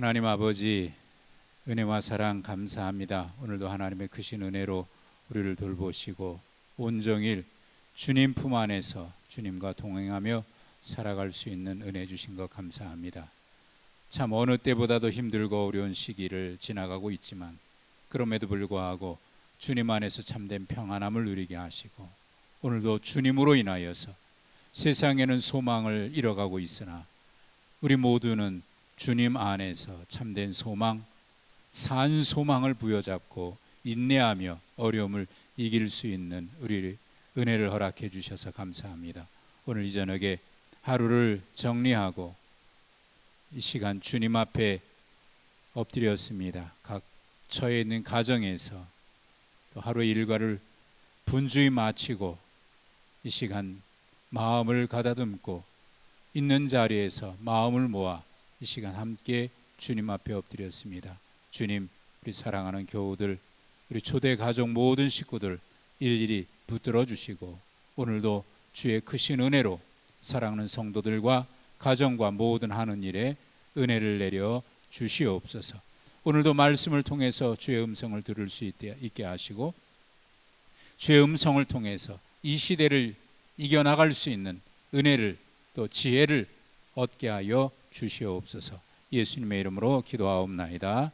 하나님 아버지, 은혜와 사랑 감사합니다. 오늘도 하나님의 크신 은혜로 우리를 돌보시고 온종일 주님 품 안에서 주님과 동행하며 살아갈 수 있는 은혜 주신 것 감사합니다. 참 어느 때보다도 힘들고 어려운 시기를 지나가고 있지만 그럼에도 불구하고 주님 안에서 참된 평안함을 누리게 하시고 오늘도 주님으로 인하여서 세상에는 소망을 잃어가고 있으나 우리 모두는 주님 안에서 참된 소망, 산 소망을 부여잡고 인내하며 어려움을 이길 수 있는 우리 은혜를 허락해 주셔서 감사합니다. 오늘 이 저녁에 하루를 정리하고 이 시간 주님 앞에 엎드렸습니다. 각 처해 있는 가정에서 또 하루의 일과를 분주히 마치고 이 시간 마음을 가다듬고 있는 자리에서 마음을 모아 이 시간 함께 주님 앞에 엎드렸습니다. 주님, 우리 사랑하는 교우들, 우리 초대 가족 모든 식구들 일일이 붙들어 주시고 오늘도 주의 크신 은혜로 사랑하는 성도들과 가정과 모든 하는 일에 은혜를 내려 주시옵소서. 오늘도 말씀을 통해서 주의 음성을 들을 수 있게 하시고 주의 음성을 통해서 이 시대를 이겨나갈 수 있는 은혜를 또 지혜를 얻게 하여 주시옵소서. 예수님의 이름으로 기도하옵나이다.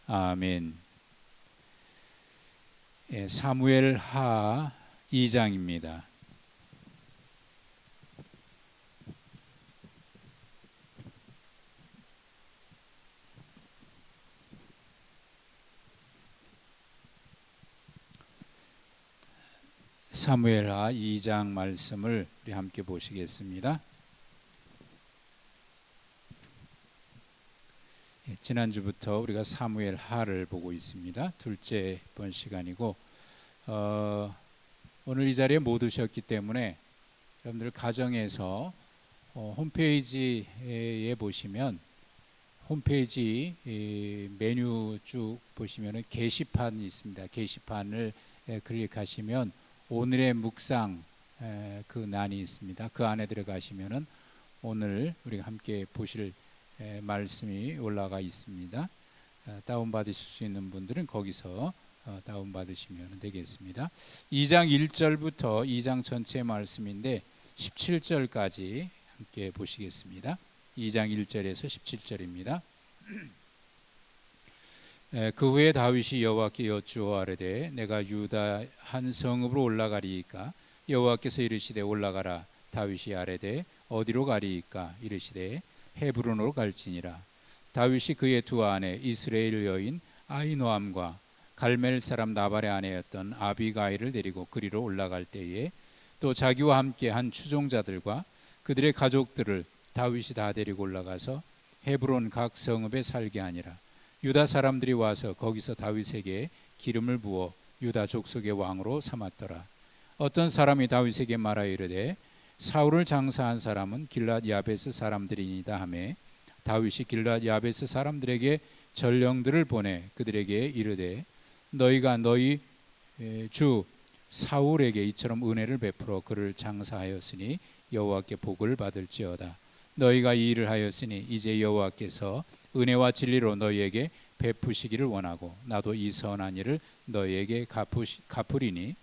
아멘. 사무엘 하 2장입니다. 사무엘 하 2장 말씀을 우리 함께 보시겠습니다. 지난주부터 우리가 사무엘 하를 보고 있습니다. 둘째 번 시간이고 오늘 이 자리에 못 오셨기 때문에 여러분들 가정에서 홈페이지에 보시면 홈페이지 메뉴 쭉 보시면 게시판이 있습니다. 게시판을 클릭하시면 오늘의 묵상 그 난이 있습니다. 그 안에 들어가시면 오늘 우리가 함께 보실 말씀이 올라가 있습니다. 다운받으실 수 있는 분들은 거기서 다운받으시면 되겠습니다. 2장 1절부터 2장 전체 말씀인데 17절까지 함께 보시겠습니다. 2장 1절에서 17절입니다. 그 후에 다윗이 여호와께 여쭈어 아뢰되 내가 유다 한 성읍으로 올라가리이까? 여호와께서 이르시되 올라가라. 다윗이 아뢰되 어디로 가리이까? 이르시되 헤브론으로 갈지니라. 다윗이 그의 두 아내 이스라엘 여인 아히노암과 갈멜 사람 나발의 아내였던 아비가일을 데리고 그리로 올라갈 때에 또 자기와 함께 한 추종자들과 그들의 가족들을 다윗이 다 데리고 올라가서 헤브론 각 성읍에 살게 하니라. 유다 사람들이 와서 거기서 다윗에게 기름을 부어 유다 족속의 왕으로 삼았더라. 어떤 사람이 다윗에게 말하여 이르되 사울을 장사한 사람은 길랏 야베스 사람들이니이다 하매 다윗이 길랏 야베스 사람들에게 전령들을 보내 그들에게 이르되 너희가 너희 주 사울에게 이처럼 은혜를 베풀어 그를 장사하였으니 여호와께 복을 받을지어다. 너희가 이 일을 하였으니 이제 여호와께서 은혜와 진리로 너희에게 베푸시기를 원하고 나도 이 선한 일을 너희에게 갚으리니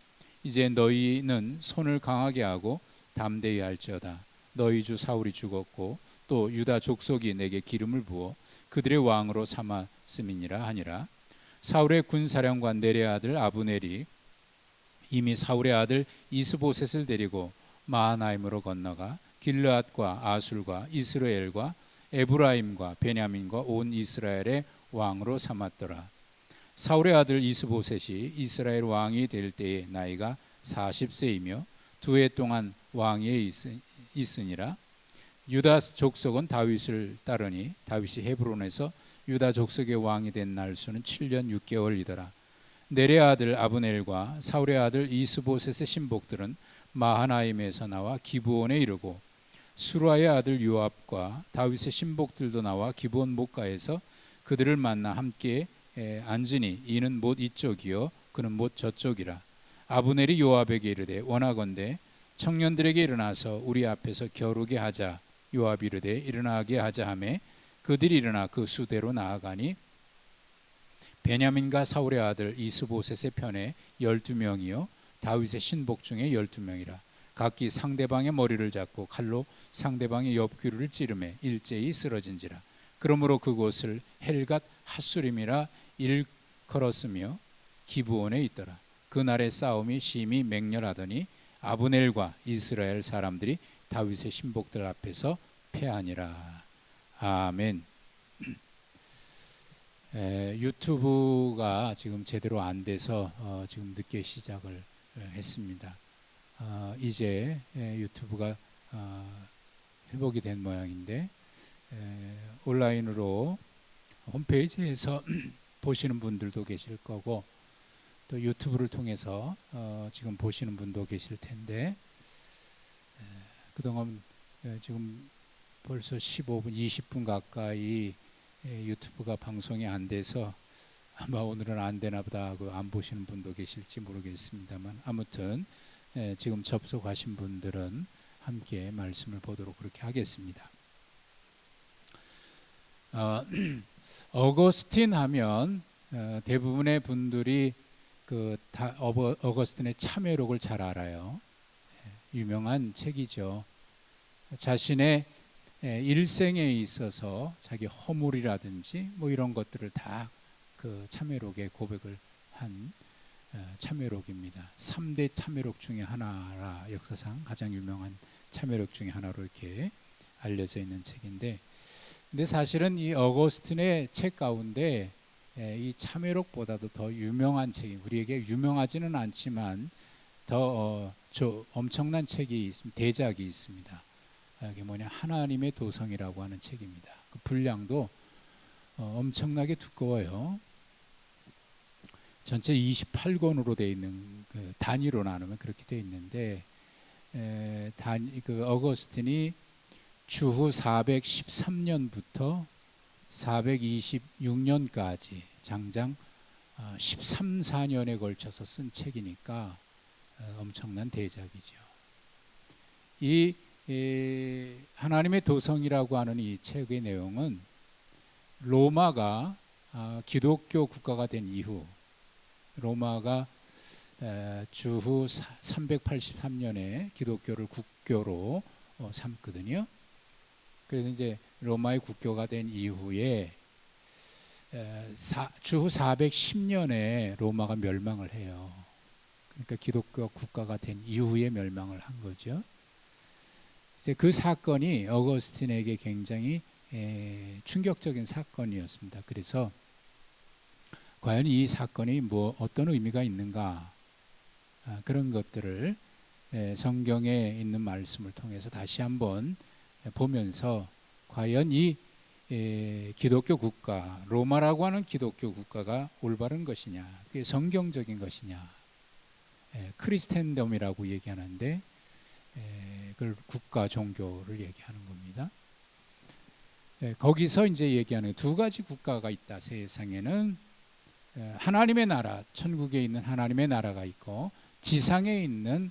이제 너희는 손을 강하게 하고 담대히 할지어다. 너희 주 사울이 죽었고 또 유다 족속이 내게 기름을 부어 그들의 왕으로 삼았음이니라 하니라. 사울의 군사령관 넬의 아들 아브넬이 이미 사울의 아들 이스보셋을 데리고 마하나임으로 건너가 길르앗과 아술과 이스라엘과 에브라임과 베냐민과 온 이스라엘의 왕으로 삼았더라. 사울의 아들 이스보셋이 이스라엘 왕이 될 때의 나이가 40세이며 2해 동안 왕위에 있으니라. 유다 족속은 다윗을 따르니 다윗이 헤브론에서 유다 족속의 왕이 된 날수는 7년 6개월이더라. 넬의 아들 아브넬과 사울의 아들 이스보셋의 신복들은 마하나임에서 나와 기브온에 이르고 수라의 아들 요압과 다윗의 신복들도 나와 기브온 목가에서 그들을 만나 함께 앉으니 이는 못 이쪽이요 그는 못 저쪽이라. 아브넬이 요압에게 이르되 원하건대 청년들에게 일어나서 우리 앞에서 겨루게 하자. 요압이 이르되 일어나게 하자 하매 그들이 일어나 그 수대로 나아가니 베냐민과 사울의 아들 이스보셋의 편에 12명이요 다윗의 신복 중에 12명이라. 각기 상대방의 머리를 잡고 칼로 상대방의 옆귀를 찌르매 일제히 쓰러진지라. 그러므로 그곳을 헬갓 핫수림이라 일컬었으며 기브온에 있더라. 그날의 싸움이 심히 맹렬하더니 아브넬과 이스라엘 사람들이 다윗의 신복들 앞에서 패하니라. 아멘. 유튜브가 지금 제대로 안 돼서 지금 늦게 시작을 했습니다. 이제 유튜브가 회복이 된 모양인데 온라인으로 홈페이지에서 보시는 분들도 계실 거고 또 유튜브를 통해서 지금 보시는 분도 계실 텐데 그동안 지금 벌써 15분, 20분 가까이 유튜브가 방송이 안 돼서 아마 오늘은 안 되나 보다 하고 안 보시는 분도 계실지 모르겠습니다만 아무튼 지금 접속하신 분들은 함께 말씀을 보도록 그렇게 하겠습니다. 어거스틴 하면 대부분의 분들이 어거스틴의 참회록을 잘 알아요. 유명한 책이죠. 자신의 일생에 있어서 자기 허물이라든지 뭐 이런 것들을 다 그 참회록에 고백을 한 참회록입니다. 3대 참회록 중에 하나라 역사상 가장 유명한 참회록 중에 하나로 이렇게 알려져 있는 책인데 근데 사실은 이 어거스틴의 책 가운데 이 참회록보다도 더 유명한 책이 우리에게 유명하지는 않지만 더 엄청난 책이 있습니다. 대작이 있습니다. 이게 뭐냐 하나님의 도성이라고 하는 책입니다. 그 분량도 엄청나게 두꺼워요. 전체 28권으로 되어 있는 그 단위로 나누면 그렇게 되어 있는데 그 어거스틴이 주후 413년부터 426년까지 장장 13, 14년에 걸쳐서 쓴 책이니까 엄청난 대작이죠. 이 하나님의 도성이라고 하는 이 책의 내용은 로마가 기독교 국가가 된 이후 로마가 주후 383년에 기독교를 국교로 삼거든요. 그래서 이제 로마의 국교가 된 이후에 주후 410년에 로마가 멸망을 해요. 그러니까 기독교 국가가 된 이후에 멸망을 한 거죠. 이제 그 사건이 어거스틴에게 굉장히 충격적인 사건이었습니다. 그래서 과연 이 사건이 어떤 의미가 있는가 그런 것들을 성경에 있는 말씀을 통해서 다시 한번 보면서 과연 이 기독교 국가 로마라고 하는 기독교 국가가 올바른 것이냐 그게 성경적인 것이냐 크리스텐덤이라고 얘기하는데 그걸 국가 종교를 얘기하는 겁니다. 거기서 이제 얘기하는 두 가지 국가가 있다. 세상에는 하나님의 나라, 천국에 있는 하나님의 나라가 있고 지상에 있는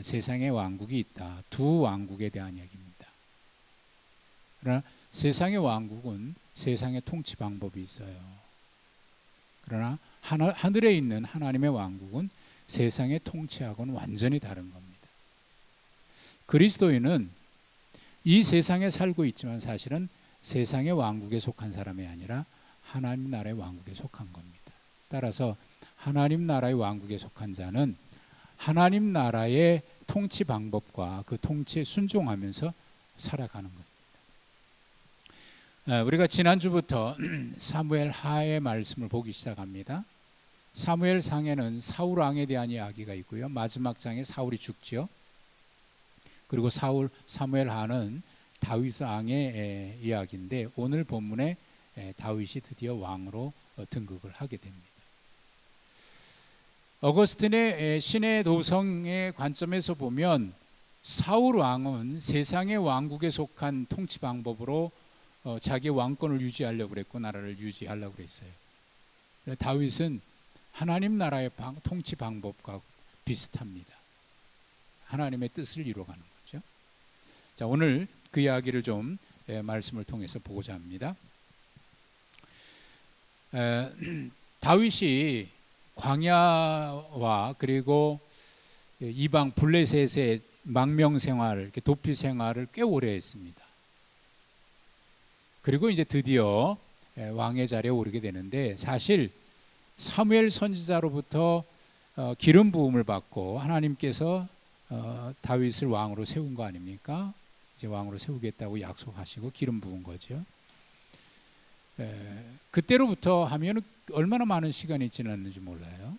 세상의 왕국이 있다. 두 왕국에 대한 얘기입니다. 그러나 세상의 왕국은 세상의 통치 방법이 있어요. 그러나 하늘에 있는 하나님의 왕국은 세상의 통치하고는 완전히 다른 겁니다. 그리스도인은 이 세상에 살고 있지만 사실은 세상의 왕국에 속한 사람이 아니라 하나님 나라의 왕국에 속한 겁니다. 따라서 하나님 나라의 왕국에 속한 자는 하나님 나라의 통치 방법과 그 통치에 순종하면서 살아가는 겁니다. 우리가 지난주부터 사무엘 하의 말씀을 보기 시작합니다. 사무엘 상에는 사울 왕에 대한 이야기가 있고요. 마지막 장에 사울이 죽죠. 그리고 사무엘 하는 다윗 왕의 이야기인데 오늘 본문에 다윗이 드디어 왕으로 등극을 하게 됩니다. 어거스틴의 신의 도성의 관점에서 보면 사울 왕은 세상의 왕국에 속한 통치 방법으로 자기 왕권을 유지하려고 그랬고 나라를 유지하려고 그랬어요. 다윗은 하나님 나라의 통치 방법과 비슷합니다. 하나님의 뜻을 이루어가는 거죠. 자, 오늘 그 이야기를 좀 말씀을 통해서 보고자 합니다. 다윗이 광야와 그리고 이방 블레셋의 망명 생활, 도피 생활을 꽤 오래 했습니다. 그리고 이제 드디어 왕의 자리에 오르게 되는데, 사실 사무엘 선지자로부터 기름 부음을 받고 하나님께서 다윗을 왕으로 세운 거 아닙니까? 이제 왕으로 세우겠다고 약속하시고 기름 부은 거죠. 그때로부터 하면 얼마나 많은 시간이 지났는지 몰라요.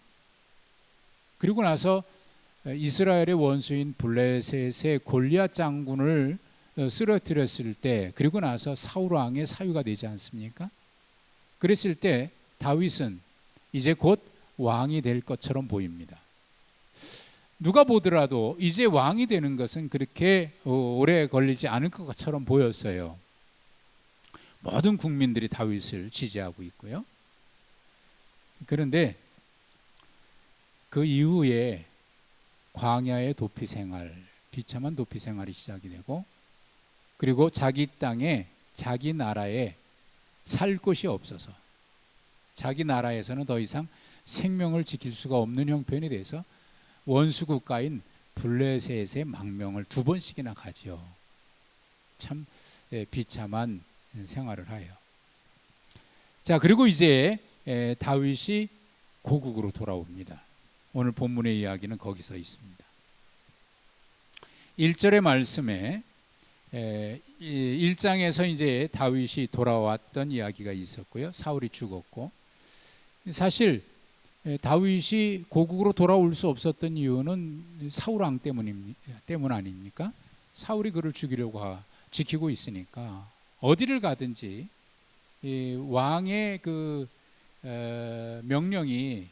그리고 나서 이스라엘의 원수인 블레셋의 골리앗 장군을 쓰러뜨렸을 때, 그리고 나서 사울 왕의 사유가 되지 않습니까? 그랬을 때 다윗은 이제 곧 왕이 될 것처럼 보입니다. 누가 보더라도 이제 왕이 되는 것은 그렇게 오래 걸리지 않을 것처럼 보였어요. 모든 국민들이 다윗을 지지하고 있고요. 그런데 그 이후에 광야의 도피 생활, 비참한 도피 생활이 시작이 되고, 그리고 자기 땅에, 자기 나라에 살 곳이 없어서, 자기 나라에서는 더 이상 생명을 지킬 수가 없는 형편이 돼서 원수 국가인 블레셋의 망명을 2번씩이나 가지요. 참 비참한 생활을 하여. 자, 그리고 이제 다윗이 고국으로 돌아옵니다. 오늘 본문의 이야기는 거기서 있습니다. 1절의 말씀에 1장에서 이제 다윗이 돌아왔던 이야기가 있었고요. 사울이 죽었고, 사실 다윗이 고국으로 돌아올 수 없었던 이유는 사울 왕 때문 아닙니까? 사울이 그를 죽이려고 지키고 있으니까 어디를 가든지 왕의 그 명령이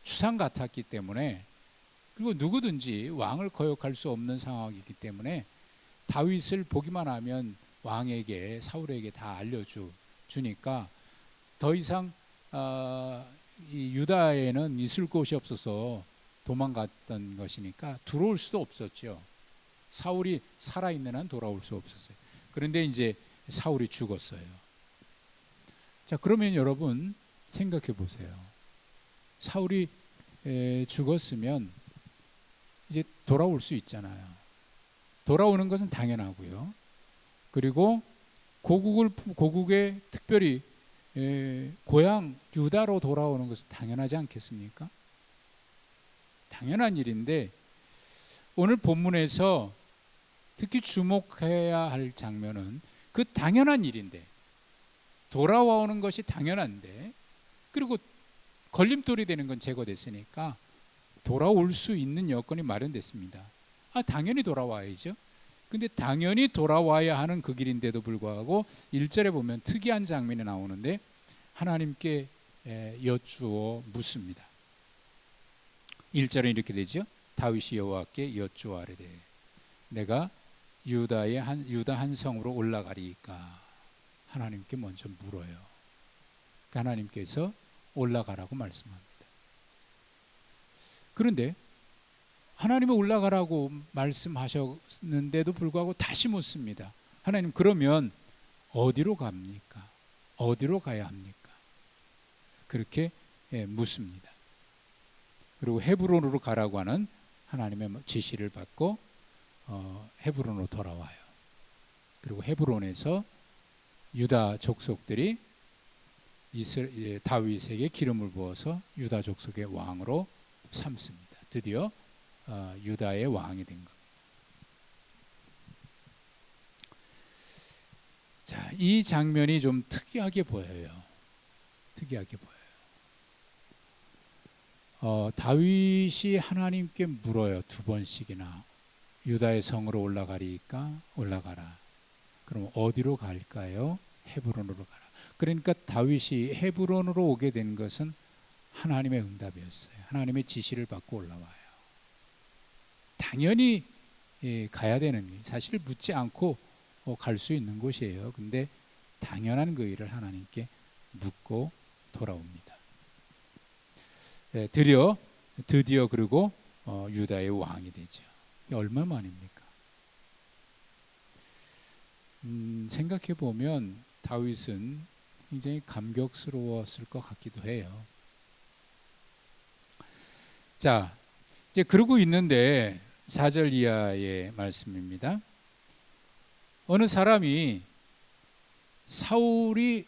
추상 같았기 때문에, 그리고 누구든지 왕을 거역할 수 없는 상황이기 때문에 다윗을 보기만 하면 왕에게, 사울에게 다 알려주니까 더 이상 이 유다에는 있을 곳이 없어서 도망갔던 것이니까 들어올 수도 없었죠. 사울이 살아있는 한 돌아올 수 없었어요. 그런데 이제 사울이 죽었어요. 자, 그러면 여러분 생각해 보세요. 사울이 죽었으면 이제 돌아올 수 있잖아요. 돌아오는 것은 당연하고요. 그리고 고국에 특별히 고향 유다로 돌아오는 것은 당연하지 않겠습니까? 당연한 일인데, 오늘 본문에서 특히 주목해야 할 장면은 그 당연한 일인데, 돌아오는 것이 당연한데, 그리고 걸림돌이 되는 건 제거됐으니까 돌아올 수 있는 여건이 마련됐습니다. 당연히 돌아와야죠. 근데 당연히 돌아와야 하는 그 길인데도 불구하고 1절에 보면 특이한 장면이 나오는데, 하나님께 여쭈어 묻습니다. 1절에 이렇게 되죠. 다윗이 여호와께 여쭈어 아뢰되 내가 유다 한 성으로 올라가리이까. 하나님께 먼저 물어요. 하나님께서 올라가라고 말씀합니다. 그런데 하나님이 올라가라고 말씀하셨는데도 불구하고 다시 묻습니다. 하나님, 그러면 어디로 갑니까? 어디로 가야 합니까? 그렇게 묻습니다. 그리고 헤브론으로 가라고 하는 하나님의 지시를 받고 헤브론으로 돌아와요. 그리고 헤브론에서 유다 족속들이 다윗에게 기름을 부어서 유다 족속의 왕으로 삼습니다. 드디어 유다의 왕이 된 겁니다. 자, 이 장면이 좀 특이하게 보여요. 특이하게 보여요. 다윗이 하나님께 물어요. 2번씩이나. 유다의 성으로 올라가리까? 올라가라. 그럼 어디로 갈까요? 헤브론으로 가라. 그러니까 다윗이 헤브론으로 오게 된 것은 하나님의 응답이었어요. 하나님의 지시를 받고 올라와요. 당연히 가야 되는 일, 사실 묻지 않고 갈 수 있는 곳이에요. 근데 당연한 그 일을 하나님께 묻고 돌아옵니다. 드디어 그리고 유다의 왕이 되죠. 얼마만입니까? 생각해 보면 다윗은 굉장히 감격스러웠을 것 같기도 해요. 자, 이제 그러고 있는데 4절 이하의 말씀입니다. 어느 사람이 사울이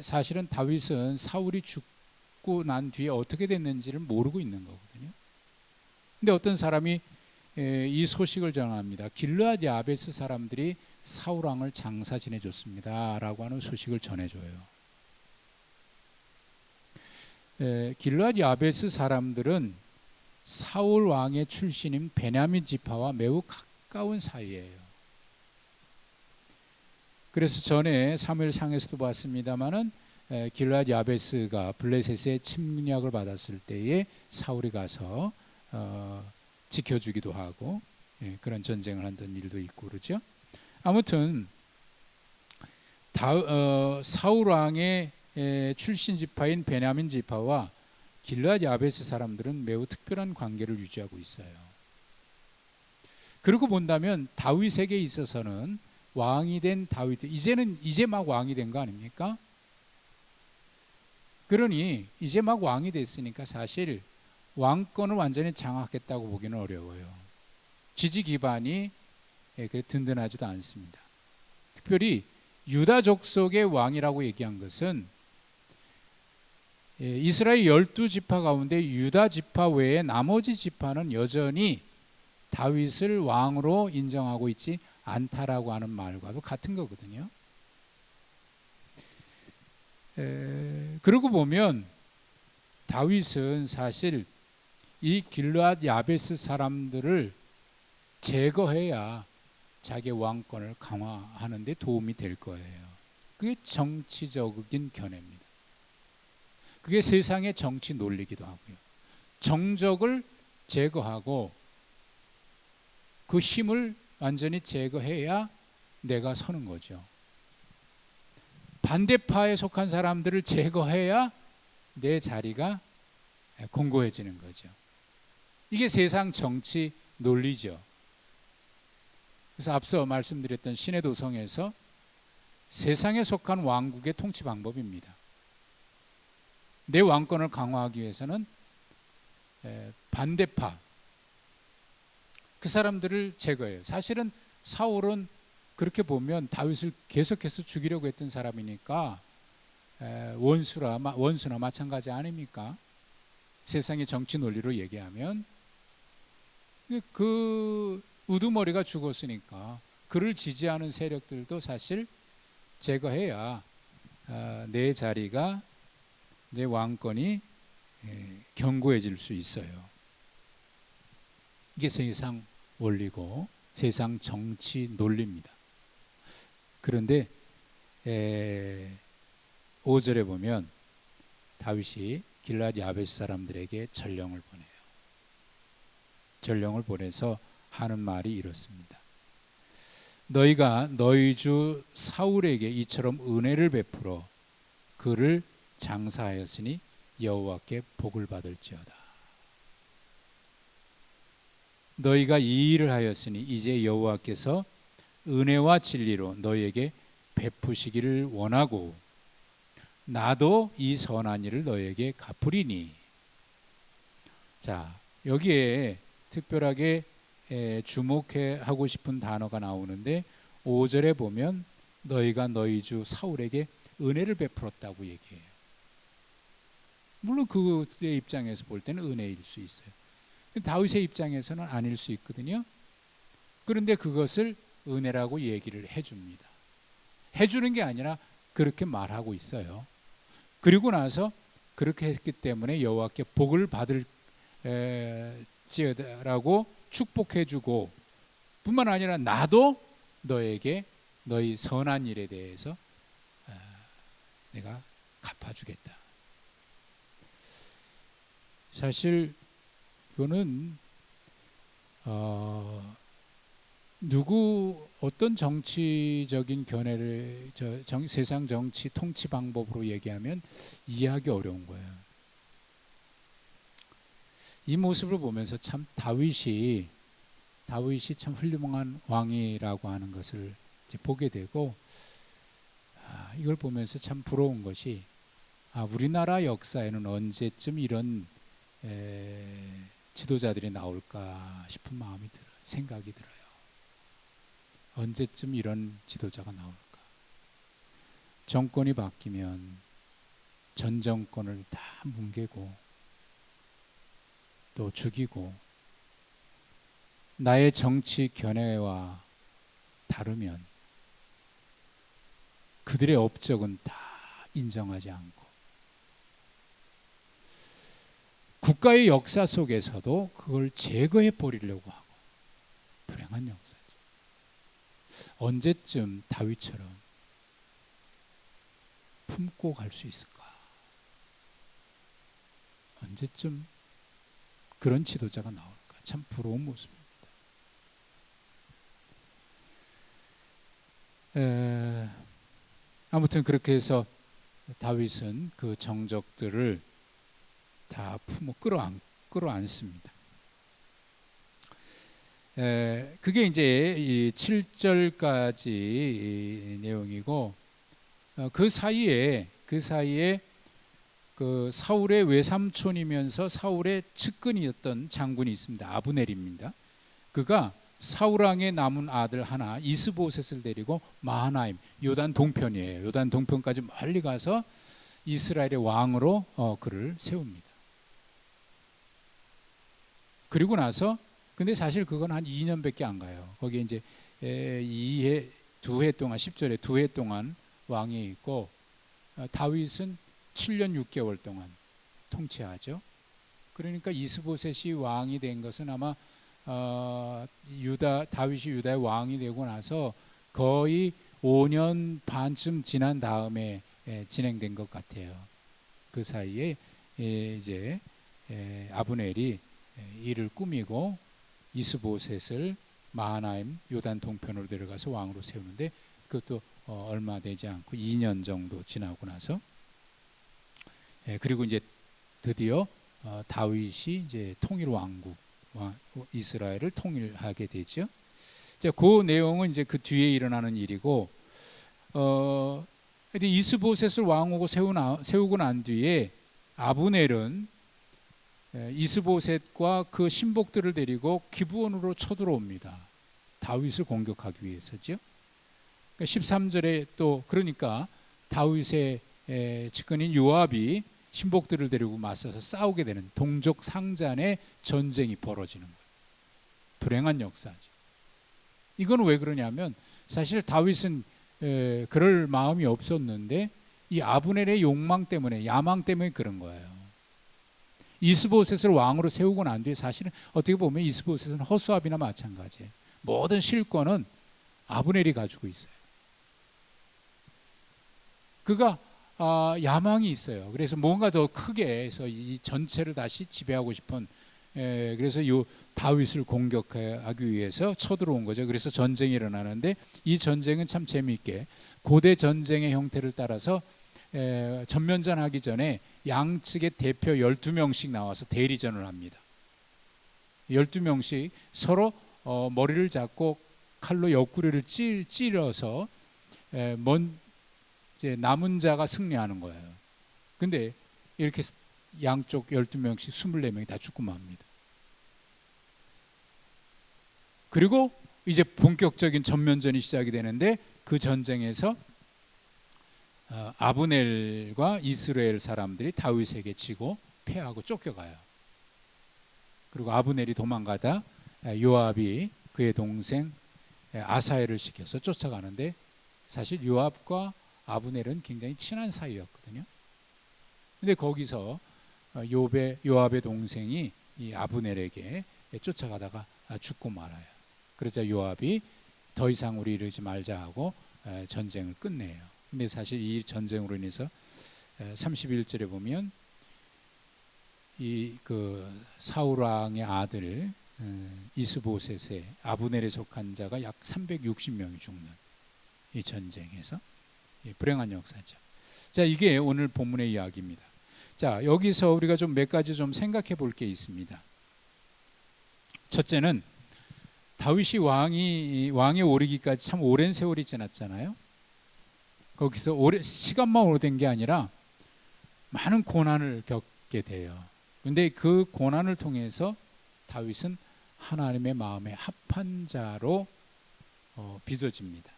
사실은 다윗은 사울이 죽고 난 뒤에 어떻게 됐는지를 모르고 있는 거거든요. 근데 어떤 사람이 이 소식을 전합니다. 길르앗 야베스 사람들이 사울 왕을 장사 지내줬습니다 라고 하는 소식을 전해줘요. 길르앗 야베스 사람들은 사울 왕의 출신인 베냐민 지파와 매우 가까운 사이예요. 그래서 전에 사무엘상에서도 봤습니다마는 길르앗 야베스가 블레셋의 침략을 받았을 때에 사울이 가서 지켜주기도 하고 그런 전쟁을 한던 일도 있고 그러죠. 아무튼 사울 왕의 출신 지파인 베냐민 지파와 길르앗 야베스 사람들은 매우 특별한 관계를 유지하고 있어요. 그러고 본다면 다윗에게 있어서는 왕이 된 다윗, 이제 막 왕이 된 거 아닙니까? 그러니 이제 막 왕이 됐으니까 사실 왕권을 완전히 장악했다고 보기는 어려워요. 지지 기반이 든든하지도 않습니다. 특별히 유다 족속의 왕이라고 얘기한 것은 이스라엘 12지파 가운데 유다 지파 외에 나머지 지파는 여전히 다윗을 왕으로 인정하고 있지 않다라고 하는 말과도 같은 거거든요. 그러고 보면 다윗은 사실 이 길르앗 야베스 사람들을 제거해야 자기 왕권을 강화하는 데 도움이 될 거예요. 그게 정치적인 견해입니다. 그게 세상의 정치 논리기도 하고요. 정적을 제거하고 그 힘을 완전히 제거해야 내가 서는 거죠. 반대파에 속한 사람들을 제거해야 내 자리가 공고해지는 거죠. 이게 세상 정치 논리죠. 그래서 앞서 말씀드렸던 신의 도성에서 세상에 속한 왕국의 통치 방법입니다. 내 왕권을 강화하기 위해서는 반대파 그 사람들을 제거해요. 사실은 사울은 그렇게 보면 다윗을 계속해서 죽이려고 했던 사람이니까 원수나 마찬가지 아닙니까? 세상의 정치 논리로 얘기하면 그 우두머리가 죽었으니까 그를 지지하는 세력들도 사실 제거해야 내 자리가 내 왕권이 견고해질 수 있어요. 이게 세상 원리고 세상 정치 논리입니다. 그런데 5절에 보면 다윗이 길르앗 야베스 사람들에게 전령을 보내요. 전령을 보내서 하는 말이 이렇습니다. 너희가 너희 주 사울에게 이처럼 은혜를 베풀어 그를 장사하였으니 여호와께 복을 받을지어다. 너희가 이 일을 하였으니 이제 여호와께서 은혜와 진리로 너희에게 베푸시기를 원하고 나도 이 선한 일을 너희에게 갚으리니. 자, 여기에 특별하게 주목해 하고 싶은 단어가 나오는데 5절에 보면 너희가 너희 주 사울에게 은혜를 베풀었다고 얘기해요. 물론 그의 입장에서 볼 때는 은혜일 수 있어요. 다윗의 입장에서는 아닐 수 있거든요. 그런데 그것을 은혜라고 얘기를 해줍니다. 해주는 게 아니라 그렇게 말하고 있어요. 그리고 나서 그렇게 했기 때문에 여호와께 복을 받을지어다라고 축복해주고 뿐만 아니라 나도 너에게 너희 선한 일에 대해서 내가 갚아주겠다. 사실 이거는 어떤 정치적인 견해를 세상 정치 통치 방법으로 얘기하면 이해하기 어려운 거예요. 이 모습을 보면서 참 다윗이 참 훌륭한 왕이라고 하는 것을 이제 보게 되고, 이걸 보면서 참 부러운 것이, 우리나라 역사에는 언제쯤 이런 지도자들이 나올까 싶은 마음이 들어요. 생각이 들어요. 언제쯤 이런 지도자가 나올까? 정권이 바뀌면 전 정권을 다 뭉개고 또 죽이고, 나의 정치 견해와 다르면 그들의 업적은 다 인정하지 않고, 국가의 역사 속에서도 그걸 제거해 버리려고 하고, 불행한 역사죠. 언제쯤 다윗처럼 품고 갈 수 있을까? 언제쯤 그런 지도자가 나올까? 참 부러운 모습입니다. 아무튼 그렇게 해서 다윗은 그 정적들을 다 품어 끌어안습니다. 그게 이제 이 7절까지 내용이고, 그 사이에 그 사울의 외삼촌이면서 사울의 측근이었던 장군이 있습니다. 아브넬입니다. 그가 사울 왕의 남은 아들 하나 이스보셋을 데리고 마하나임, 요단 동편이에요. 요단 동편까지 멀리 가서 이스라엘의 왕으로 그를 세웁니다. 그리고 나서, 근데 사실 그건 한 2년밖에 안 가요. 거기에 이제 2해 동안, 10절에 2해 동안 왕이 있고, 다윗은 7년 6개월 동안 통치하죠. 그러니까 이스보셋이 왕이 된 것은 아마 다윗이 유다의 왕이 되고 나서 거의 5년 반쯤 지난 다음에 진행된 것 같아요. 그 사이에 이제 아브넬이 이를 꾸미고 이스보셋을 마하나임 요단 동편으로 데려가서 왕으로 세우는데, 그것도 얼마 되지 않고 2년 정도 지나고 나서, 그리고 이제 드디어 다윗이 이제 통일 왕국, 이스라엘을 통일하게 되죠. 자, 그 내용은 이제 그 뒤에 일어나는 일이고, 이스보셋을 왕으로 세우고 난 뒤에 아브넬은 이스보셋과 그 신복들을 데리고 기브온으로 쳐들어옵니다. 다윗을 공격하기 위해서죠. 13절에 또, 그러니까 다윗의 측근인 요압이 신복들을 데리고 맞서서 싸우게 되는 동족 상잔의 전쟁이 벌어지는 거예요. 불행한 역사죠. 이건 왜 그러냐면, 사실 다윗은 그럴 마음이 없었는데 이 아브넬의 욕망 때문에, 야망 때문에 그런 거예요. 이스보셋을 왕으로 세우고 난 뒤에 사실은 어떻게 보면 이스보셋은 허수아비나 마찬가지예요. 모든 실권은 아브넬이 가지고 있어요. 그가 야망이 있어요. 그래서 뭔가 더 크게 해서 이 전체를 다시 지배하고 싶은, 그래서 이 다윗을 공격하기 위해서 쳐들어온 거죠. 그래서 전쟁이 일어나는데, 이 전쟁은 참 재미있게 고대 전쟁의 형태를 따라서 전면전 하기 전에 양측의 대표 12명씩 나와서 대리전을 합니다. 12명씩 서로 머리를 잡고 칼로 옆구리를 찔러서 이제 남은 자가 승리하는 거예요. 근데 이렇게 양쪽 12명씩 24명이 다 죽고 맙니다. 그리고 이제 본격적인 전면전이 시작이 되는데, 그 전쟁에서 아브넬과 이스라엘 사람들이 다윗에게 지고 패하고 쫓겨가요. 그리고 아브넬이 도망가다 요압이 그의 동생 아사엘을 시켜서 쫓아가는데, 사실 요압과 아브넬은 굉장히 친한 사이였거든요. 근데 거기서 요압의 동생이 이 아브넬에게 쫓아가다가 죽고 말아요. 그러자 요압이 더 이상 우리 이러지 말자 하고 전쟁을 끝내요. 근데 사실 이 전쟁으로 인해서 31절에 보면 이 그 사울 왕의 아들 이스보셋의 아브넬에 속한 자가 약 360명이 죽는 이 전쟁에서 불행한 역사죠. 자, 이게 오늘 본문의 이야기입니다. 자, 여기서 우리가 좀 몇 가지 좀 생각해 볼 게 있습니다. 첫째는 다윗이 왕에 오르기까지 참 오랜 세월이 지났잖아요. 거기서 시간만 오래된 게 아니라 많은 고난을 겪게 돼요. 근데 그 고난을 통해서 다윗은 하나님의 마음에 합한 자로 빚어집니다.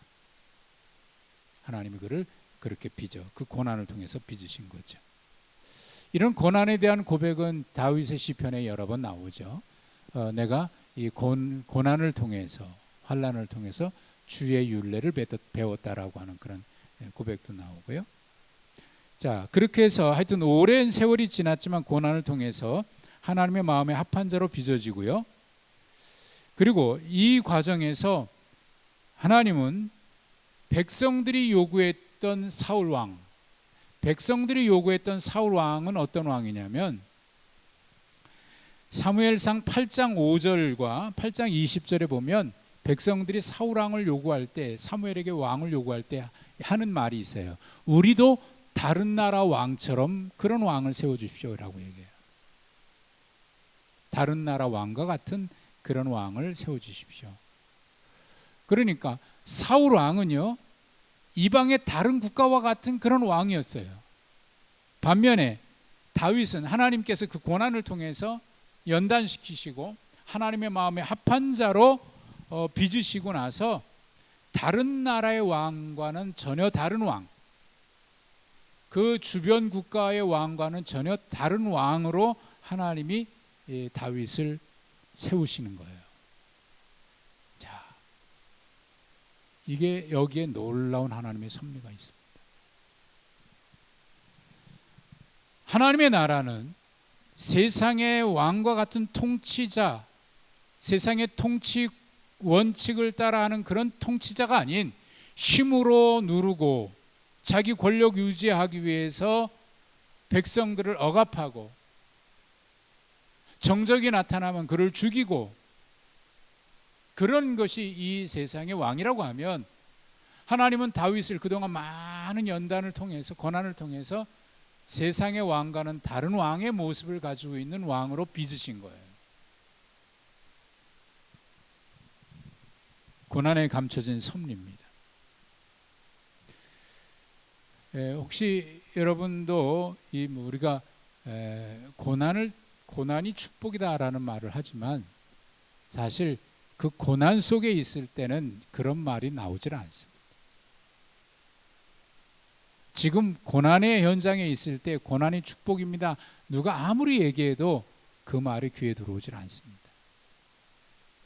하나님이 그를 그렇게 그 고난을 통해서 빚으신 거죠. 이런 고난에 대한 고백은 다윗의 시편에 여러 번 나오죠. 내가 이 고난을 통해서, 환난을 통해서 주의 율례를 배웠다라고 하는 그런 고백도 나오고요. 자, 그렇게 해서 하여튼 오랜 세월이 지났지만 고난을 통해서 하나님의 마음에 합한 자로 빚어지고요. 그리고 이 과정에서 하나님은 백성들이 요구했던 사울왕, 백성들이 요구했던 사울왕은 어떤 왕이냐면 사무엘상 8장 5절과 8장 20절에 보면 백성들이 사울왕을 요구할 때, 사무엘에게 왕을 요구할 때 하는 말이 있어요. 우리도 다른 나라 왕처럼 그런 왕을 세워주십시오라고 얘기해요. 다른 나라 왕과 같은 그런 왕을 세워주십시오. 그러니까 사울 왕은요, 이방의 다른 국가와 같은 그런 왕이었어요. 반면에 다윗은 하나님께서 그 고난을 통해서 연단시키시고 하나님의 마음에 합한 자로 빚으시고 나서 다른 나라의 왕과는 전혀 다른 왕, 그 주변 국가의 왕과는 전혀 다른 왕으로 하나님이 다윗을 세우시는 거예요. 자, 이게 여기에 놀라운 하나님의 섭리가 있습니다. 하나님의 나라는 세상의 왕과 같은 통치자, 세상의 통치 원칙을 따라하는 그런 통치자가 아닌 힘으로 누르고 자기 권력 유지하기 위해서 백성들을 억압하고 정적이 나타나면 그를 죽이고 그런 것이 이 세상의 왕이라고 하면 하나님은 다윗을 그동안 많은 연단을 통해서, 고난을 통해서 세상의 왕과는 다른 왕의 모습을 가지고 있는 왕으로 빚으신 거예요. 고난에 감춰진 섭리입니다. 혹시 여러분도 우리가 고난이 축복이다라는 말을 하지만 사실 그 고난 속에 있을 때는 그런 말이 나오질 않습니다. 지금 고난의 현장에 있을 때 고난이 축복입니다, 누가 아무리 얘기해도 그 말이 귀에 들어오질 않습니다.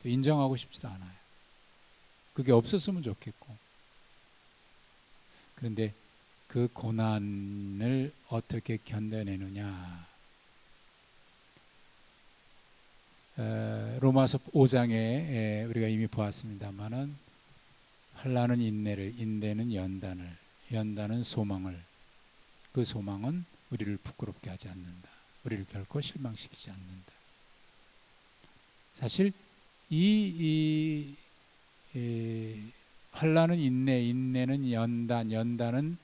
인정하고 싶지도 않아요. 그게 없었으면 좋겠고. 그런데 그 고난을 어떻게 견뎌내느냐. 로마서 5장에 우리가 이미 보았습니다마는 환난은 인내를, 인내는 연단을, 연단은 소망을, 그 소망은 우리를 부끄럽게 하지 않는다. 우리를 결코 실망시키지 않는다. 사실 이 환난은 인내, 인내는 연단, 연단은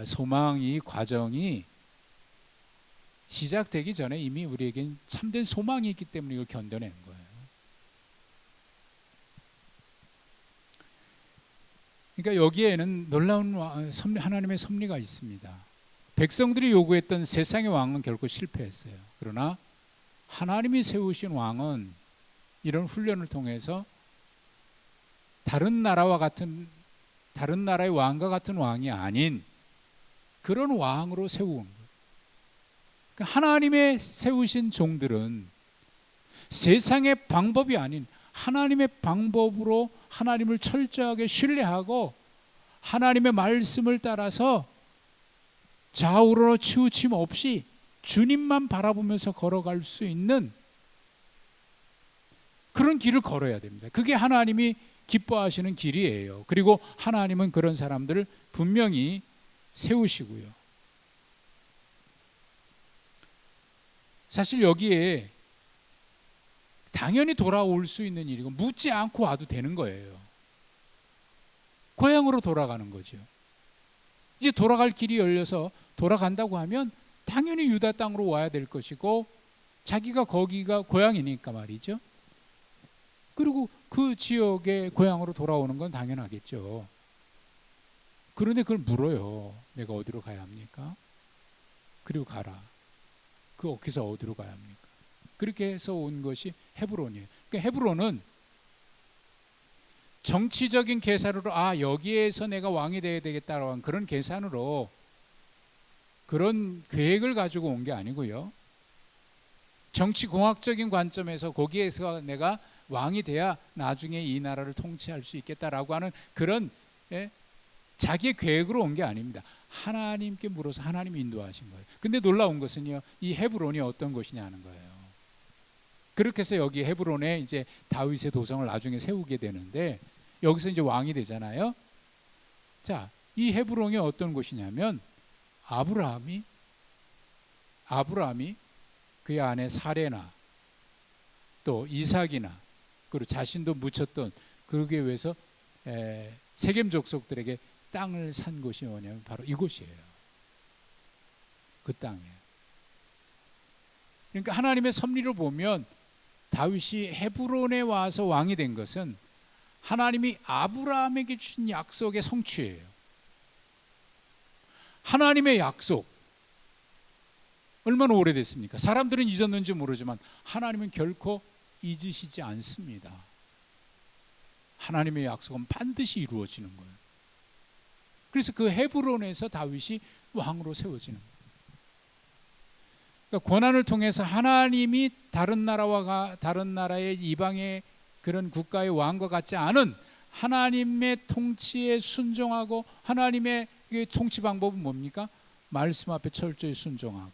소망, 이 과정이 시작되기 전에 이미 우리에겐 참된 소망이 있기 때문에 이걸 견뎌내는 거예요. 그러니까 여기에는 놀라운 하나님의 섭리가 있습니다. 백성들이 요구했던 세상의 왕은 결코 실패했어요. 그러나 하나님이 세우신 왕은 이런 훈련을 통해서 다른 나라와 같은, 다른 나라의 왕과 같은 왕이 아닌 그런 왕으로 세운 거예요. 그러니까 하나님의 세우신 종들은 세상의 방법이 아닌 하나님의 방법으로 하나님을 철저하게 신뢰하고 하나님의 말씀을 따라서 좌우로 치우침 없이 주님만 바라보면서 걸어갈 수 있는 그런 길을 걸어야 됩니다. 그게 하나님이 기뻐하시는 길이에요. 그리고 하나님은 그런 사람들을 분명히 세우시고요. 사실 여기에 당연히 돌아올 수 있는 일이고 묻지 않고 와도 되는 거예요. 고향으로 돌아가는 거죠. 이제 돌아갈 길이 열려서 돌아간다고 하면 당연히 유다 땅으로 와야 될 것이고 자기가 거기가 고향이니까 말이죠. 그리고 그 지역의 고향으로 돌아오는 건 당연하겠죠. 그런데 그걸 물어요. 내가 어디로 가야 합니까? 그리고 가라. 그 어디서 어디로 가야 합니까? 그렇게 해서 온 것이 헤브론이에요. 그러니까 헤브론은 정치적인 계산으로 여기에서 내가 왕이 돼야 되겠다라고 하는 그런 계산으로 그런 계획을 가지고 온 게 아니고요. 정치공학적인 관점에서 거기에서 내가 왕이 돼야 나중에 이 나라를 통치할 수 있겠다라고 하는 그런 자기의 계획으로 온 게 아닙니다. 하나님께 물어서 하나님이 인도하신 거예요. 근데 놀라운 것은요, 이 헤브론이 어떤 곳이냐는 거예요. 그렇게 해서 여기 헤브론에 이제 다윗의 도성을 나중에 세우게 되는데 여기서 이제 왕이 되잖아요. 자, 이 헤브론이 어떤 곳이냐면 아브라함이 그의 아내 사레나 또 이삭이나 그리고 자신도 묻혔던 그러기 위해서 세겜 족속들에게 땅을 산 곳이 뭐냐면 바로 이곳이에요. 그 땅이에요. 그러니까 하나님의 섭리로 보면 다윗이 헤브론에 와서 왕이 된 것은 하나님이 아브라함에게 주신 약속의 성취예요. 하나님의 약속 얼마나 오래됐습니까? 사람들은 잊었는지 모르지만 하나님은 결코 잊으시지 않습니다. 하나님의 약속은 반드시 이루어지는 거예요. 그래서 그 헤브론에서 다윗이 왕으로 세워지는 거예요. 그러니까 고난을 통해서 하나님이 다른 나라의 이방의 그런 국가의 왕과 같지 않은 하나님의 통치에 순종하고 하나님의 통치 방법은 뭡니까? 말씀 앞에 철저히 순종하고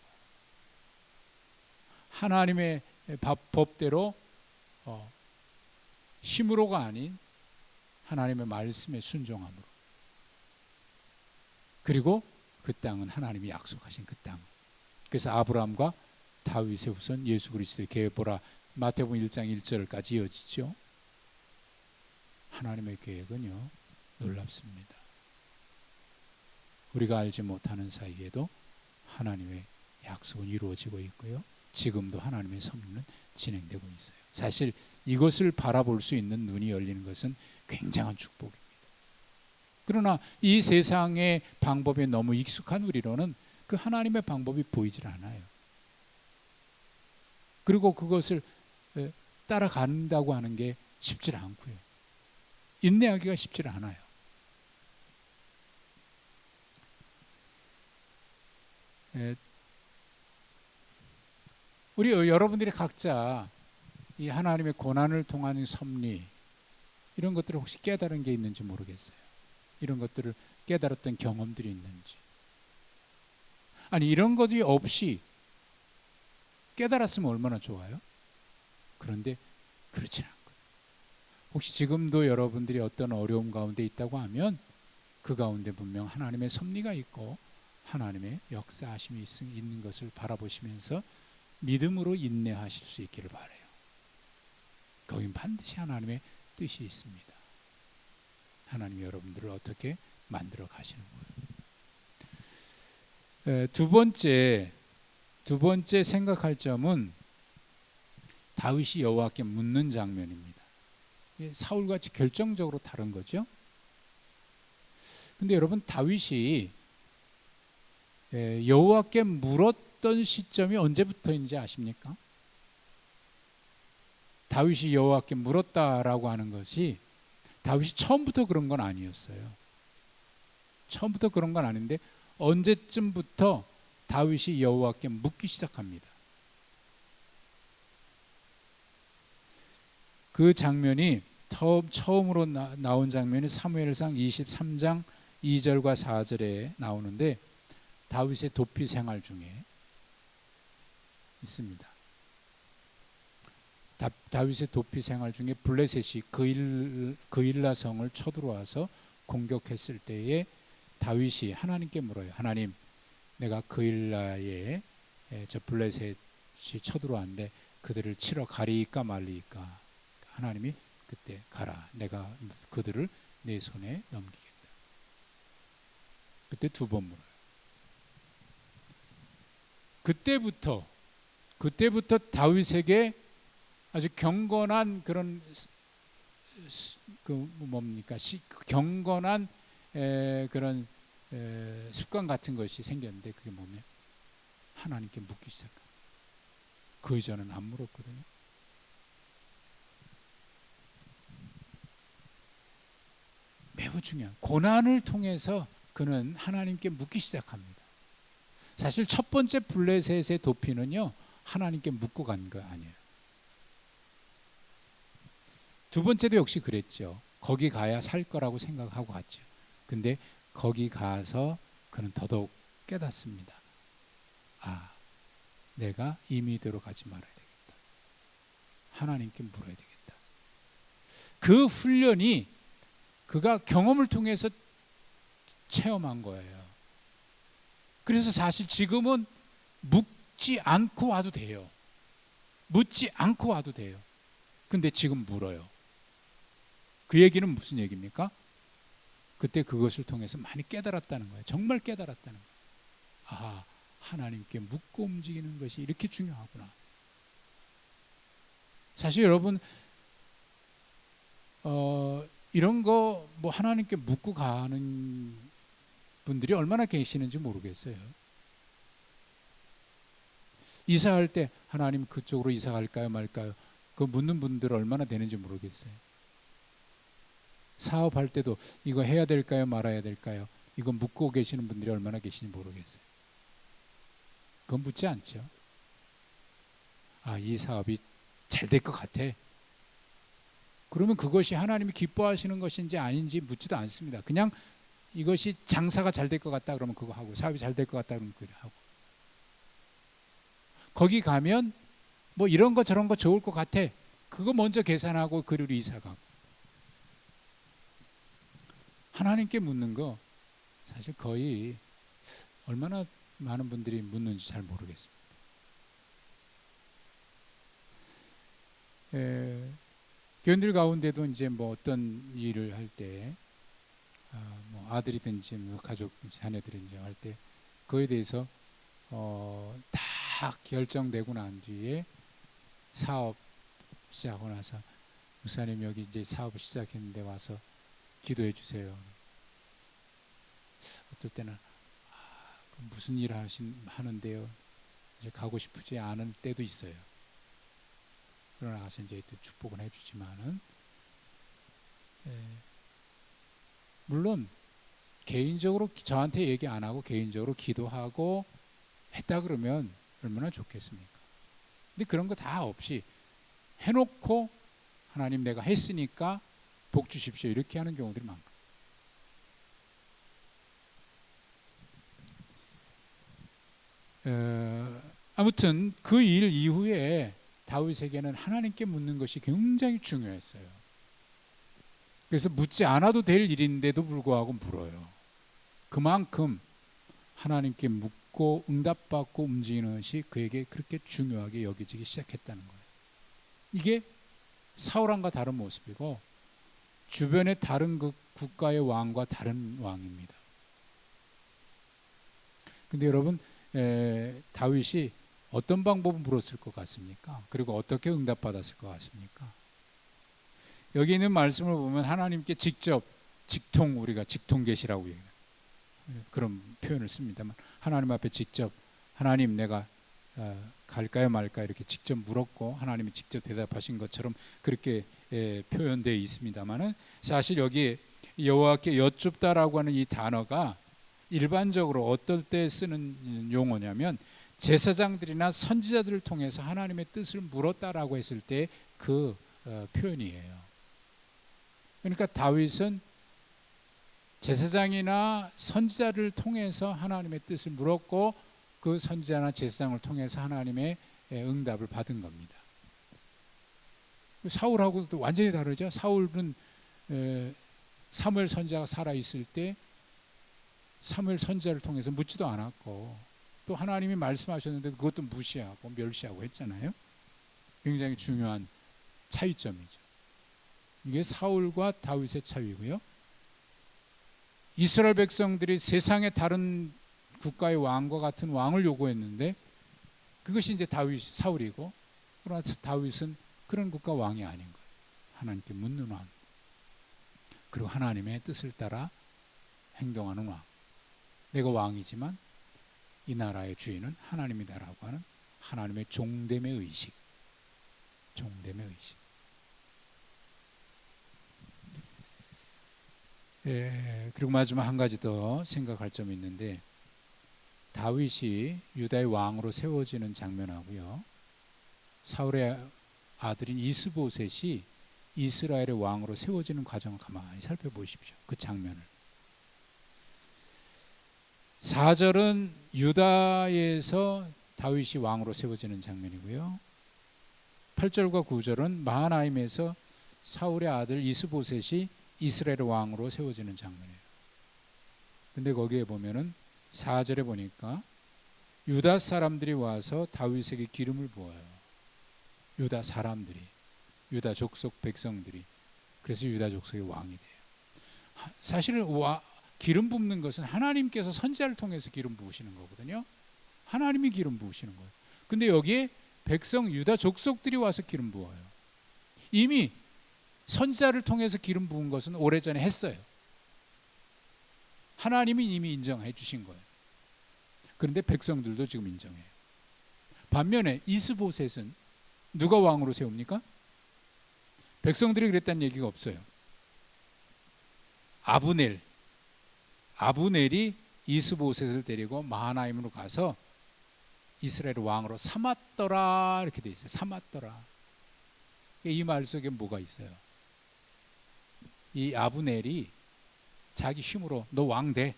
하나님의 법대로 힘으로가 아닌 하나님의 말씀에 순종함으로 그리고 그 땅은 하나님이 약속하신 그 땅. 그래서 아브라함과 다윗의 후손 예수 그리스도의 계보라 마태복음 1장 1절까지 이어지죠. 하나님의 계획은요 놀랍습니다. 우리가 알지 못하는 사이에도 하나님의 약속은 이루어지고 있고요. 지금도 하나님의 섭리는 진행되고 있어요. 사실 이것을 바라볼 수 있는 눈이 열리는 것은 굉장한 축복입니다. 그러나 이 세상의 방법에 너무 익숙한 우리로는 그 하나님의 방법이 보이질 않아요. 그리고 그것을 따라간다고 하는 게 쉽지 않고요. 인내하기가 쉽지 않아요. 우리 여러분들이 각자 이 하나님의 고난을 통한 섭리 이런 것들을 혹시 깨달은 게 있는지 모르겠어요. 이런 것들을 깨달았던 경험들이 있는지. 아니 이런 것이 없이 깨달았으면 얼마나 좋아요. 그런데 그렇지 않고 혹시 지금도 여러분들이 어떤 어려움 가운데 있다고 하면 그 가운데 분명 하나님의 섭리가 있고 하나님의 역사하심이 있는 것을 바라보시면서 믿음으로 인내하실 수 있기를 바라요. 거긴 반드시 하나님의 뜻이 있습니다. 하나님이 여러분들을 어떻게 만들어 가시는 거예요. 두 번째 생각할 점은 다윗이 여호와께 묻는 장면입니다. 사울같이 결정적으로 다른 거죠. 근데 여러분 다윗이 여호와께 물었던 시점이 언제부터인지 아십니까? 다윗이 여호와께 물었다라고 하는 것이 다윗이 처음부터 그런 건 아니었어요. 처음부터 그런 건 아닌데 언제쯤부터 다윗이 여호와께 묻기 시작합니다. 그 장면이 처음으로 나온 장면이 사무엘상 23장 2절과 4절에 나오는데 다윗의 도피 생활 중에 있습니다. 다윗의 도피 생활 중에 블레셋이 그일라 성을 쳐들어와서 공격했을 때에 다윗이 하나님께 물어요. 하나님, 내가 그일라에 저 블레셋이 쳐들어왔는데 그들을 치러 가리까 말리까. 하나님이 그때 가라. 내가 그들을 내 손에 넘기겠다. 그때 두 번 물어요. 그때부터 다윗에게 아주 경건한 그런 그 뭡니까 경건한 그런 습관 같은 것이 생겼는데 그게 뭐냐? 하나님께 묻기 시작합니다. 그 이전은 안 물었거든요. 매우 중요한 고난을 통해서 그는 하나님께 묻기 시작합니다. 사실 첫 번째 블레셋의 도피는요, 하나님께 묻고 간 거 아니에요. 두 번째도 역시 그랬죠. 거기 가야 살 거라고 생각하고 갔죠. 근데 거기 가서 그는 더더욱 깨닫습니다. 아, 내가 임의대로 가지 말아야 되겠다. 하나님께 물어야 되겠다. 그 훈련이 그가 경험을 통해서 체험한 거예요. 그래서 사실 지금은 묻지 않고 와도 돼요. 묻지 않고 와도 돼요. 근데 지금 물어요. 그 얘기는 무슨 얘기입니까? 그때 그것을 통해서 많이 깨달았다는 거예요. 정말 깨달았다는 거예요. 아, 하나님께 묻고 움직이는 것이 이렇게 중요하구나. 사실 여러분 이런 거 뭐 하나님께 묻고 가는 분들이 얼마나 계시는지 모르겠어요. 이사할 때 하나님 그쪽으로 이사 갈까요 말까요? 그 묻는 분들 얼마나 되는지 모르겠어요. 사업할 때도 이거 해야 될까요 말아야 될까요? 이거 묻고 계시는 분들이 얼마나 계시는지 모르겠어요. 그건 묻지 않죠. 아, 이 사업이 잘 될 것 같아. 그러면 그것이 하나님이 기뻐하시는 것인지 아닌지 묻지도 않습니다. 그냥 이것이 장사가 잘 될 것 같다 그러면 그거 하고, 사업이 잘 될 것 같다 그러면 그거 하고. 거기 가면 뭐 이런 거 저런 거 좋을 것 같아. 그거 먼저 계산하고 그리로 이사 가고. 하나님께 묻는 거 사실 거의 얼마나 많은 분들이 묻는지 잘 모르겠습니다. 교인들 가운데도 이제 뭐 어떤 일을 할 때, 뭐 아들이든지 뭐 가족 자녀들인지 할 때 그거에 대해서 다 결정되고 난 뒤에 사업 시작하고 나서 목사님 여기 이제 사업을 시작했는데 와서 기도해 주세요. 어떨 때는 무슨 일을 하는데요. 이제 가고 싶지 않은 때도 있어요. 그러나 가서 이제 또 축복은 해주지만은 물론 개인적으로 저한테 얘기 안 하고 개인적으로 기도하고 했다 그러면 얼마나 좋겠습니까? 근데 그런 거 다 없이 해놓고 하나님 내가 했으니까 복 주십시오 이렇게 하는 경우들이 많고. 아무튼 그 일 이후에 다윗에게는 하나님께 묻는 것이 굉장히 중요했어요. 그래서 묻지 않아도 될 일인데도 불구하고 물어요. 그만큼 하나님께 묻고 응답받고 움직이는 것이 그에게 그렇게 중요하게 여겨지기 시작했다는 거예요. 이게 사울왕과 다른 모습이고 주변의 다른 그 국가의 왕과 다른 왕입니다. 근데 여러분 다윗이 어떤 방법을 물었을 것 같습니까? 그리고 어떻게 응답받았을 것 같습니까? 여기 있는 말씀을 보면 하나님께 직접 우리가 직통계시라고 얘기해요. 그런 표현을 씁니다만 하나님 앞에 직접 하나님 내가 갈까요 말까요 이렇게 직접 물었고 하나님이 직접 대답하신 것처럼 그렇게 표현되어 있습니다만은 사실 여기 여호와께 여쭙다라고 하는 이 단어가 일반적으로 어떨 때 쓰는 용어냐면 제사장들이나 선지자들을 통해서 하나님의 뜻을 물었다라고 했을 때 그 표현이에요. 그러니까 다윗은 제사장이나 선지자를 통해서 하나님의 뜻을 물었고 그 선지자나 제사장을 통해서 하나님의 응답을 받은 겁니다. 사울하고도 완전히 다르죠. 사울은 사무엘 선지자가 살아있을 때 사무엘 선지자를 통해서 묻지도 않았고 또 하나님이 말씀하셨는데 그것도 무시하고 멸시하고 했잖아요. 굉장히 중요한 차이점이죠. 이게 사울과 다윗의 차이고요. 이스라엘 백성들이 세상의 다른 국가의 왕과 같은 왕을 요구했는데 그것이 이제 사울이고 그러나 다윗은 그런 국가 왕이 아닌 거예요. 하나님께 묻는 왕. 그리고 하나님의 뜻을 따라 행동하는 왕. 내가 왕이지만 이 나라의 주인은 하나님이다라고 하는 하나님의 종됨의 의식. 종됨의 의식. 그리고 마지막 한 가지 더 생각할 점이 있는데, 다윗이 유다의 왕으로 세워지는 장면하고요, 사울의 아들인 이스보셋이 이스라엘의 왕으로 세워지는 과정을 가만히 살펴보십시오. 그 장면을. 4절은 유다에서 다윗이 왕으로 세워지는 장면이고요, 8절과 9절은 마하나임에서 사울의 아들 이스보셋이 이스라엘의 왕으로 세워지는 장면이에요. 근데 거기에 보면은 4절에 보니까 유다 사람들이 와서 다윗에게 기름을 부어요. 유다 사람들이, 유다 족속 백성들이. 그래서 유다 족속의 왕이 돼요. 사실 기름 붓는 것은 하나님께서 선지자를 통해서 기름 부으시는 거거든요. 하나님이 기름 부으시는 거예요. 근데 여기에 백성 유다 족속들이 와서 기름 부어요. 이미 선지자를 통해서 기름 부은 것은 오래전에 했어요. 하나님이 이미 인정해 주신 거예요. 그런데 백성들도 지금 인정해요. 반면에 이스보셋은 누가 왕으로 세웁니까? 백성들이 그랬다는 얘기가 없어요. 아브넬이 이스보셋을 데리고 마하나임으로 가서 이스라엘 왕으로 삼았더라, 이렇게 돼 있어요. 삼았더라. 이 말 속에 뭐가 있어요? 이 아브넬이 자기 힘으로 너 왕 돼,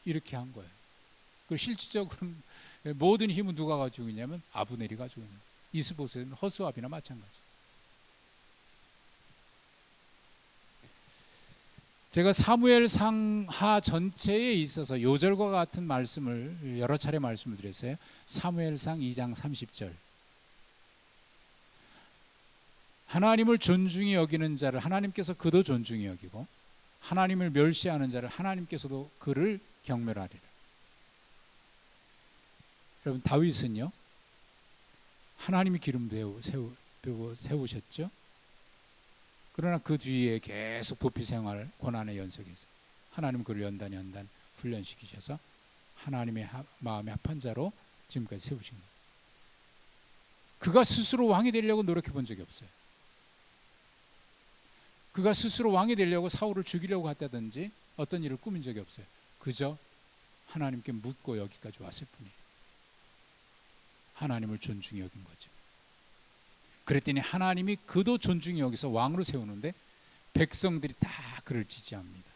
이렇게 한 거예요. 그 실질적으로는 모든 힘은 누가 가지고 있냐면 아브넬이 가지고 있는 거예요. 이스보셋은 허수아비나 마찬가지. 제가 사무엘 상하 전체에 있어서 요절과 같은 말씀을 여러 차례 말씀을 드렸어요. 사무엘상 2장 30절. 하나님을 존중히 여기는 자를 하나님께서 그도 존중히 여기고, 하나님을 멸시하는 자를 하나님께서도 그를 경멸하리라. 여러분, 다윗은요, 하나님이 기름 세우셨죠. 그러나 그 뒤에 계속 도피 생활 고난의 연속에서 하나님 그를 연단 훈련시키셔서 하나님의 마음에 합한 자로 지금까지 세우신 거예요. 그가 스스로 왕이 되려고 노력해 본 적이 없어요. 그가 스스로 왕이 되려고 사울을 죽이려고 했다든지 어떤 일을 꾸민 적이 없어요. 그저 하나님께 묻고 여기까지 왔을 뿐이에요. 하나님을 존중히 여긴 거죠. 그랬더니 하나님이 그도 존중히 여기서 왕으로 세우는데 백성들이 다 그를 지지합니다.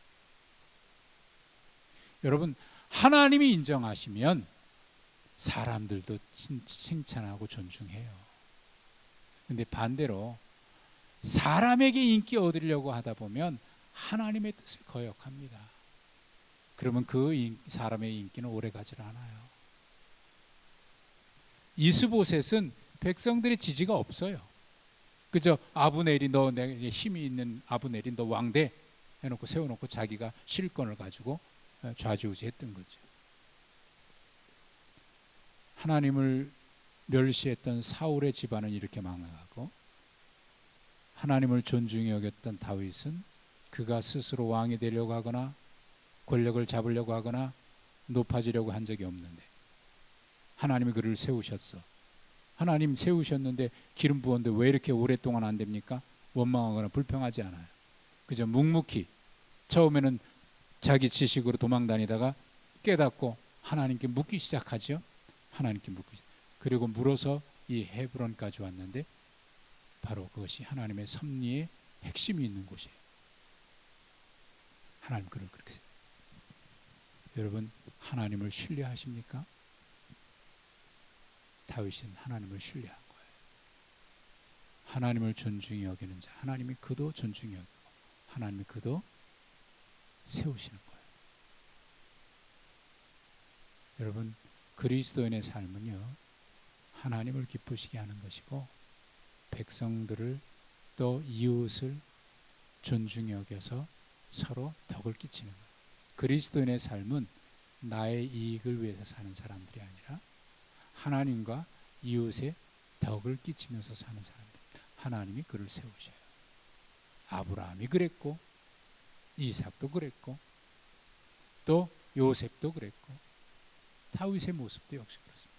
여러분, 하나님이 인정하시면 사람들도 칭찬하고 존중해요. 근데 반대로 사람에게 인기 얻으려고 하다 보면 하나님의 뜻을 거역합니다. 그러면 그 사람의 인기는 오래 가질 않아요. 이스보셋은 백성들의 지지가 없어요. 그저 아브넬이 너 내 힘이 있는 아브넬이 너 왕대 해놓고 세워놓고 자기가 실권을 가지고 좌지우지했던 거죠. 하나님을 멸시했던 사울의 집안은 이렇게 망하고, 하나님을 존중히 여겼던 다윗은 그가 스스로 왕이 되려고 하거나 권력을 잡으려고 하거나 높아지려고 한 적이 없는데 하나님이 그를 세우셨어. 하나님 세우셨는데 기름 부었는데 왜 이렇게 오랫동안 안 됩니까? 원망하거나 불평하지 않아요. 그저 묵묵히 처음에는 자기 지식으로 도망다니다가 깨닫고 하나님께 묻기 시작하죠. 하나님께 묻기. 그리고 물어서 이 헤브론까지 왔는데 바로 그것이 하나님의 섭리의 핵심이 있는 곳이에요. 하나님 그를 그렇게 세워요. 여러분, 하나님을 신뢰하십니까? 다윗은 하나님을 신뢰한 거예요. 하나님을 존중히 여기는 자, 하나님이 그도 존중히 여기고 하나님이 그도 세우시는 거예요. 여러분, 그리스도인의 삶은요, 하나님을 기쁘시게 하는 것이고 백성들을 또 이웃을 존중히 여겨서 서로 덕을 끼치는 거예요. 그리스도인의 삶은 나의 이익을 위해서 사는 사람들이 아니라 하나님과 이웃의 덕을 끼치면서 사는 사람들. 하나님이 그를 세우셔요. 아브라함이 그랬고 이삭도 그랬고 또 요셉도 그랬고 다윗의 모습도 역시 그렇습니다.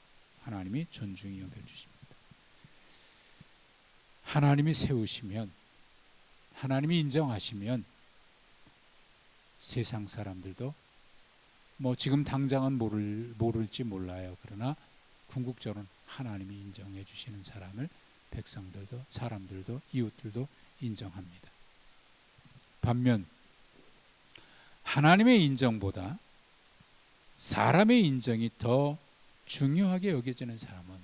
하나님이 존중히 여겨주십니다. 하나님이 세우시면, 하나님이 인정하시면 세상 사람들도 뭐 지금 당장은 모를지 몰라요. 그러나 궁극적으로는 하나님이 인정해 주시는 사람을 백성들도 사람들도 이웃들도 인정합니다. 반면 하나님의 인정보다 사람의 인정이 더 중요하게 여겨지는 사람은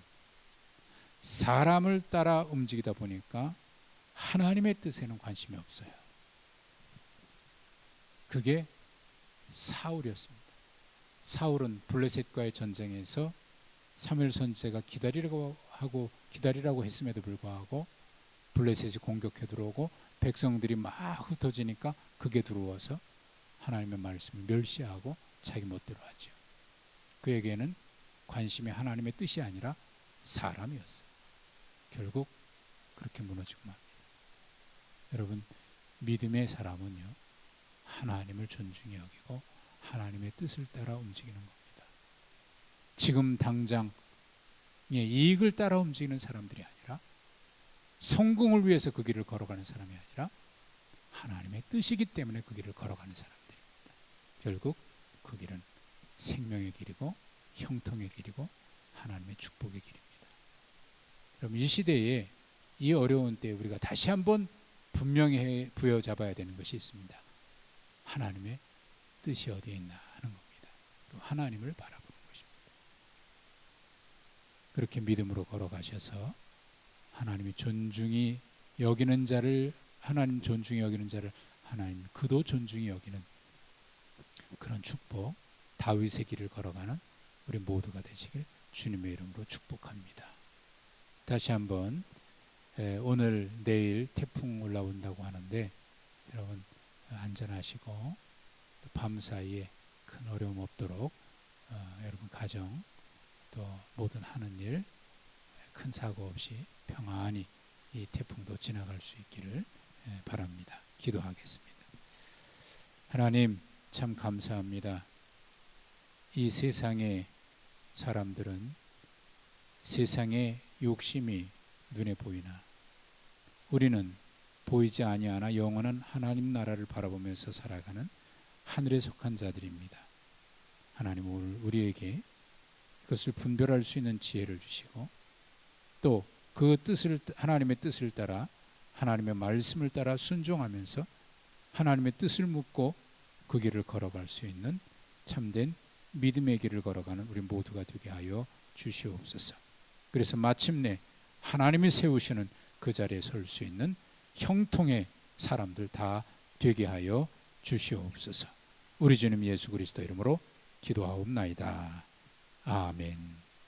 사람을 따라 움직이다 보니까 하나님의 뜻에는 관심이 없어요. 그게 사울이었습니다. 사울은 블레셋과의 전쟁에서 사무엘 선지자가 기다리라고 했음에도 불구하고 블레셋이 공격해 들어오고 백성들이 막 흩어지니까 그게 들어와서 하나님의 말씀을 멸시하고 자기 멋대로 하죠. 그에게는 관심이 하나님의 뜻이 아니라 사람이었어요. 결국 그렇게 무너지고 맙니다. 여러분, 믿음의 사람은요, 하나님을 존중히 여기고 하나님의 뜻을 따라 움직이는 겁니다. 지금 당장의 이익을 따라 움직이는 사람들이 아니라, 성공을 위해서 그 길을 걸어가는 사람이 아니라 하나님의 뜻이기 때문에 그 길을 걸어가는 사람들입니다. 결국 그 길은 생명의 길이고 형통의 길이고 하나님의 축복의 길입니다. 그럼 이 시대에, 이 어려운 때에 우리가 다시 한번 분명히 부여잡아야 되는 것이 있습니다. 하나님의 뜻이 어디에 있나 하는 겁니다. 그리고 하나님을 바라보는 것입니다. 그렇게 믿음으로 걸어가셔서 하나님이 존중히 여기는 자를, 하나님 존중히 여기는 자를 하나님 그도 존중히 여기는 그런 축복, 다윗의 길을 걸어가는 우리 모두가 되시길 주님의 이름으로 축복합니다. 다시 한번 오늘 내일 태풍 올라온다고 하는데 여러분 안전하시고 밤 사이에 큰 어려움 없도록 여러분 가정 또 모든 하는 일 큰 사고 없이 평안히 이 태풍도 지나갈 수 있기를 바랍니다. 기도하겠습니다. 하나님 참 감사합니다. 이 세상의 사람들은 세상의 욕심이 눈에 보이나 우리는 보이지 아니하나 영원한 하나님 나라를 바라보면서 살아가는 하늘에 속한 자들입니다. 하나님 오늘 우리에게 그것을 분별할 수 있는 지혜를 주시고 또 그 뜻을, 하나님의 뜻을 따라 하나님의 말씀을 따라 순종하면서 하나님의 뜻을 묻고 그 길을 걸어갈 수 있는 참된 믿음의 길을 걸어가는 우리 모두가 되게 하여 주시옵소서. 그래서 마침내 하나님이 세우시는 그 자리에 설 수 있는 형통의 사람들 다 되게 하여 주시옵소서. 우리 주님 예수 그리스도 이름으로 기도하옵나이다. 아멘.